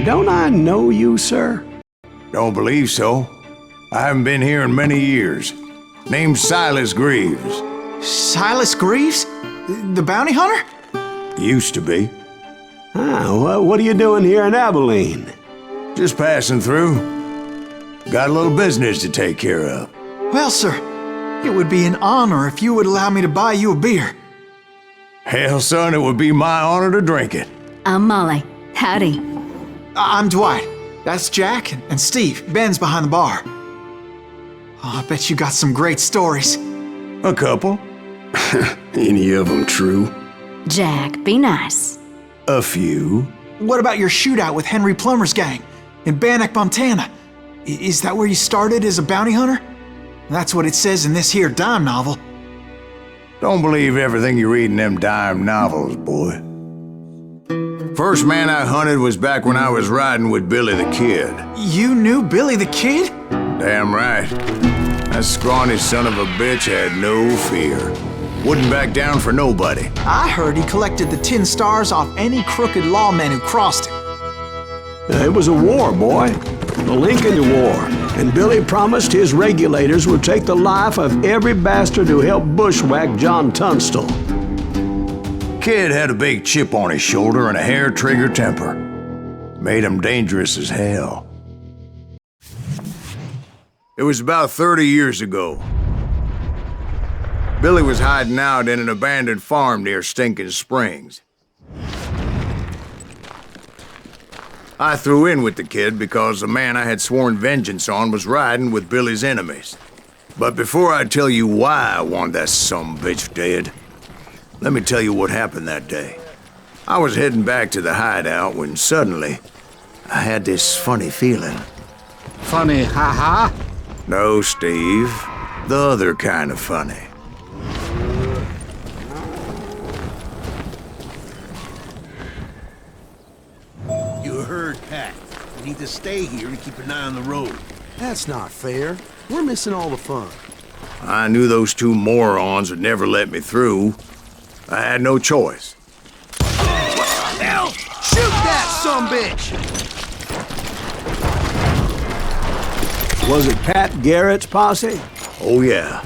Don't I know you, sir? Don't believe so. I haven't been here in many years. Name's Silas Greaves. Silas Greaves? The bounty hunter? Used to be. Ah, what are you doing here in Abilene? Just passing through. Got a little business to take care of. Well, sir, it would be an honor if you would allow me to buy you a beer. Hell, son, it would be my honor to drink it. I'm Molly. Howdy. I'm Dwight. That's Jack and Steve. Ben's behind the bar. Oh, I bet you got some great stories. A couple. Any of them true? Jack, be nice. A few. What about your shootout with Henry Plummer's gang in Bannock, Montana? Is that where you started as a bounty hunter? That's what it says in this here dime novel. Don't believe everything you read in them dime novels, boy. First man I hunted was back when I was riding with Billy the Kid. You knew Billy the Kid? Damn right. That scrawny son of a bitch had no fear. Wouldn't back down for nobody. I heard he collected the 10 stars off any crooked lawman who crossed him. It was a war, boy. The Lincoln War. And Billy promised his regulators would take the life of every bastard who helped bushwhack John Tunstall. Kid had a big chip on his shoulder and a hair-trigger temper. Made him dangerous as hell. It was about 30 years ago. Billy was hiding out in an abandoned farm near Stinking Springs. I threw in with the kid because the man I had sworn vengeance on was riding with Billy's enemies. But before I tell you why I want that sumbitch dead, let me tell you what happened that day. I was heading back to the hideout when suddenly I had this funny feeling. Funny, haha? No, Steve. The other kind of funny. You heard Pat. We need to stay here and keep an eye on the road. That's not fair. We're missing all the fun. I knew those two morons would never let me through. I had no choice. What the hell? Shoot that sumbitch! Was it Pat Garrett's posse? Oh, yeah.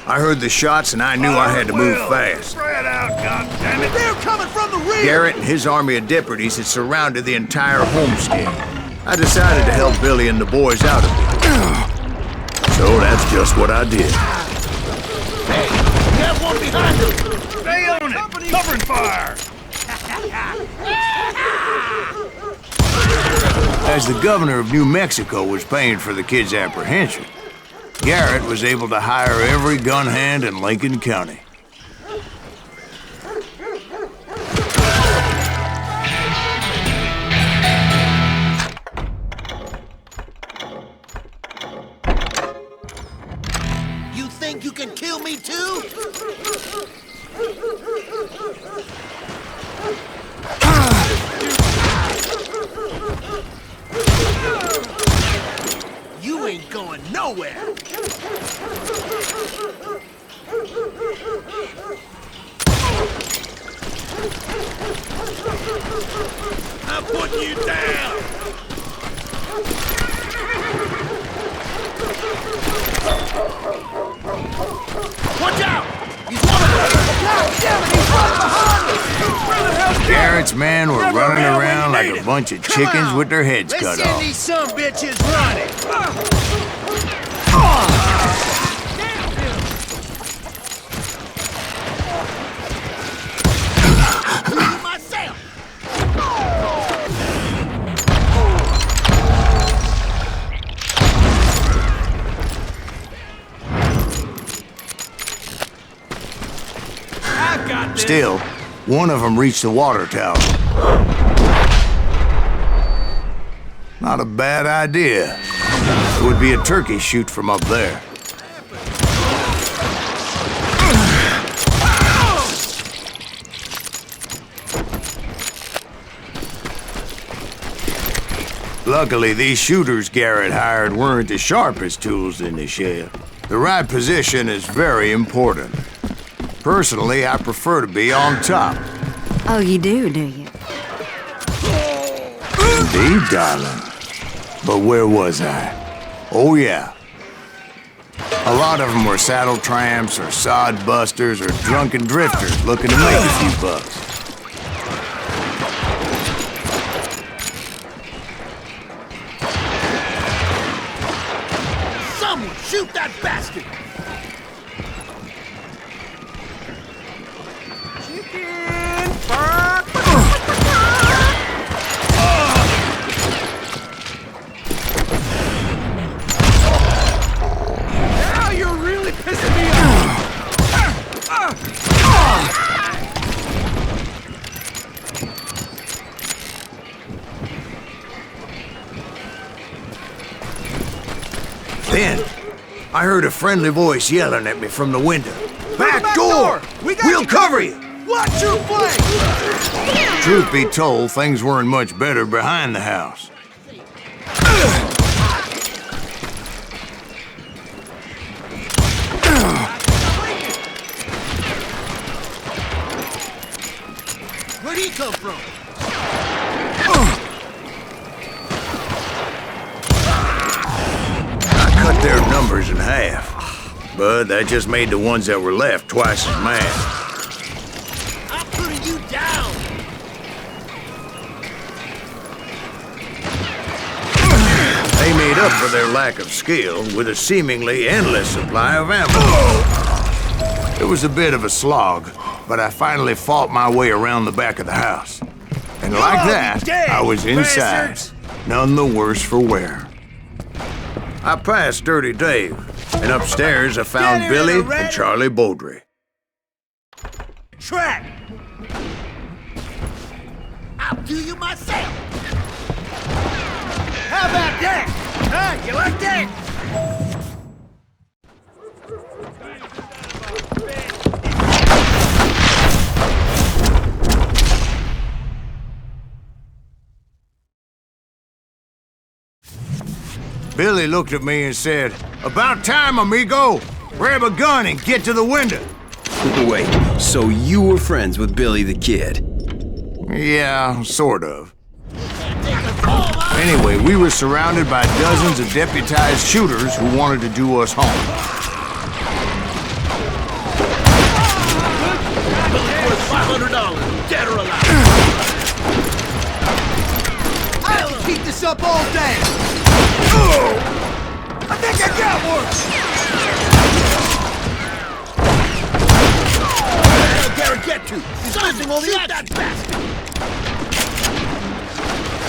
I heard the shots and I knew I had to move fast. Spread out, goddammit! They're coming from the rear! Garrett and his army of deputies had surrounded the entire homestead. I decided to help Billy and the boys out of it. So that's just what I did. Hey, we have one behind us! Stay on it! Covering fire! As the governor of New Mexico was paying for the kid's apprehension, Garrett was able to hire every gun hand in Lincoln County. You think you can kill me too? You ain't going nowhere! I'm putting you down! Watch out! He's one of them! God damn it, he's right behind us! Where the hell's Garrett's men were running around like a bunch of chickens with their heads cut Let's send off. these sumbitches running! Myself! I got this! Still, one of them reached the water tower. Not a bad idea. It would be a turkey shoot from up there. Luckily, these shooters Garrett hired weren't the sharpest tools in the shed. The right position is very important. Personally, I prefer to be on top. Oh, you do you? Indeed, darling. But where was I? Oh, yeah. A lot of them were saddle tramps or sod busters or drunken drifters looking to make a few bucks. Someone shoot that bastard! Now you're really pissing me off! Then, I heard a friendly voice yelling at me from the window. Back door! We'll cover you! Watch your flank! Truth be told, things weren't much better behind the house. Where'd he come from? I cut their numbers in half, but that just made the ones that were left twice as mad. I'm putting you down! They made up for their lack of skill with a seemingly endless supply of ammo. It was a bit of a slog, but I finally fought my way around the back of the house. And like that, I was inside, none the worse for wear. I passed Dirty Dave, and upstairs I found Billy and Charlie Beaudry. Track! I'll do you myself! How about that? Huh? You like that? Billy looked at me and said, "About time, amigo! Grab a gun and get to the window." Wait, so you were friends with Billy the Kid? Yeah, sort of. Anyway, we were surrounded by dozens of deputized shooters who wanted to do us harm. $500, dead or alive. I'll keep this up all day. I think I got one. Where'd Garrett get to? He's losing all the action.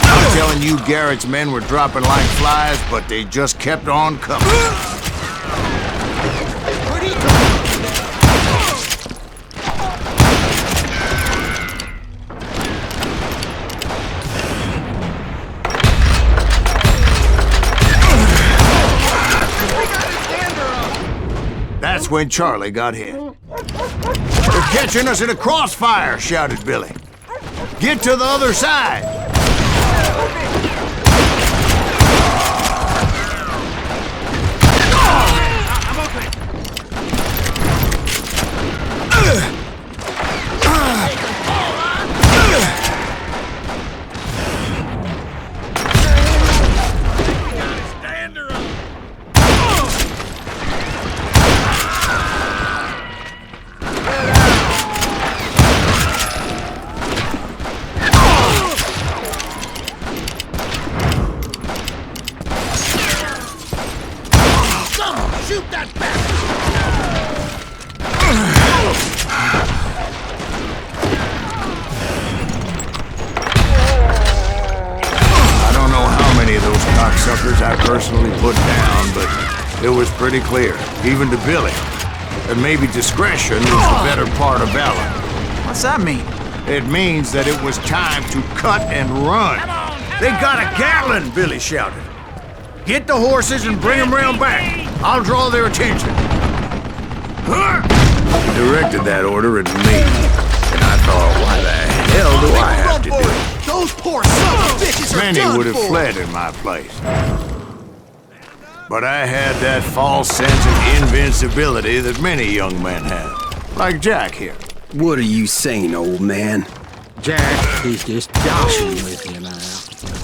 I'm telling you, Garrett's men were dropping like flies, but they just kept on coming. Where'd he come That's when Charlie got hit. "They're catching us in a crossfire," shouted Billy. "Get to the other side!" I personally put down, but it was pretty clear, even to Billy, that maybe discretion was the better part of valor. What's that mean? It means that it was time to cut and run. "They got a Gatling!" Billy shouted. "Get the horses and bring them round back. I'll draw their attention." He directed that order at me, and I thought, why the hell do I have to do it? Those poor sons of bitches are Many done would have for. fled in my place. But I had that false sense of invincibility that many young men have. Like Jack here. What are you saying, old man? Jack, he's just joshing with you now.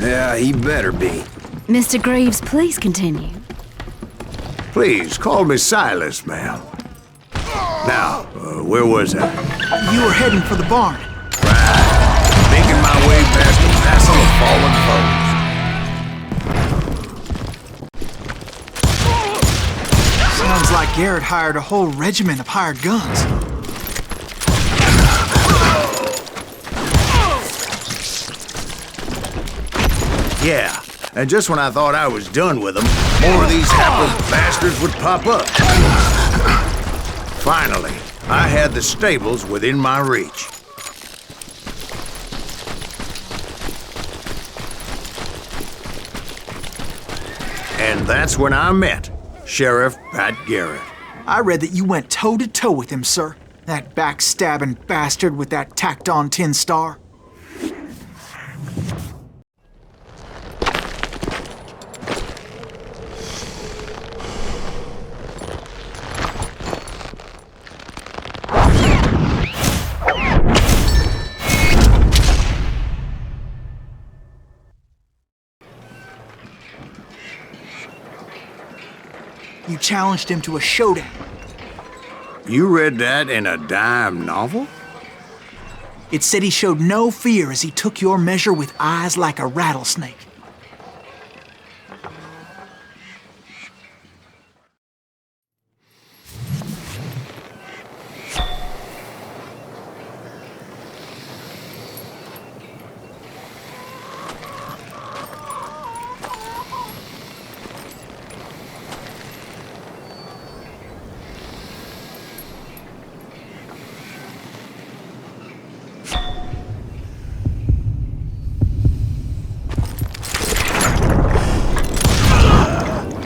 Yeah, he better be. Mr. Greaves, please continue. Please, call me Silas, ma'am. Now, where was I? You were heading for the barn. Right. Making my way past the castle of fallen foes. Sounds like Garrett hired a whole regiment of hired guns. Yeah, and just when I thought I was done with them, more of these hapless bastards would pop up. Finally, I had the stables within my reach. And that's when I met Sheriff Pat Garrett. I read that you went toe-to-toe with him, sir. That backstabbing bastard with that tacked-on tin star. You challenged him to a showdown. You read that in a dime novel? It said he showed no fear as he took your measure with eyes like a rattlesnake.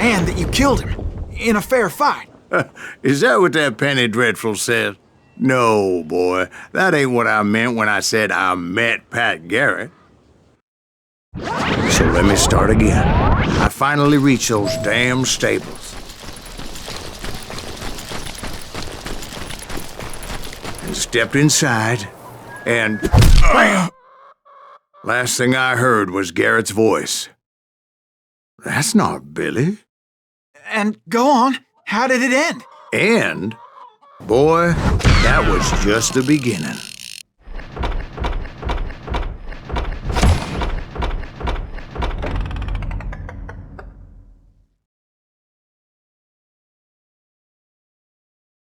And that you killed him in a fair fight. Is that what that penny dreadful said? No, boy, that ain't what I meant when I said I met Pat Garrett. So let me start again. I finally reached those damn stables. And stepped inside, and bam! Last thing I heard was Garrett's voice. That's not Billy. And go on, how did it end? And, boy, that was just the beginning.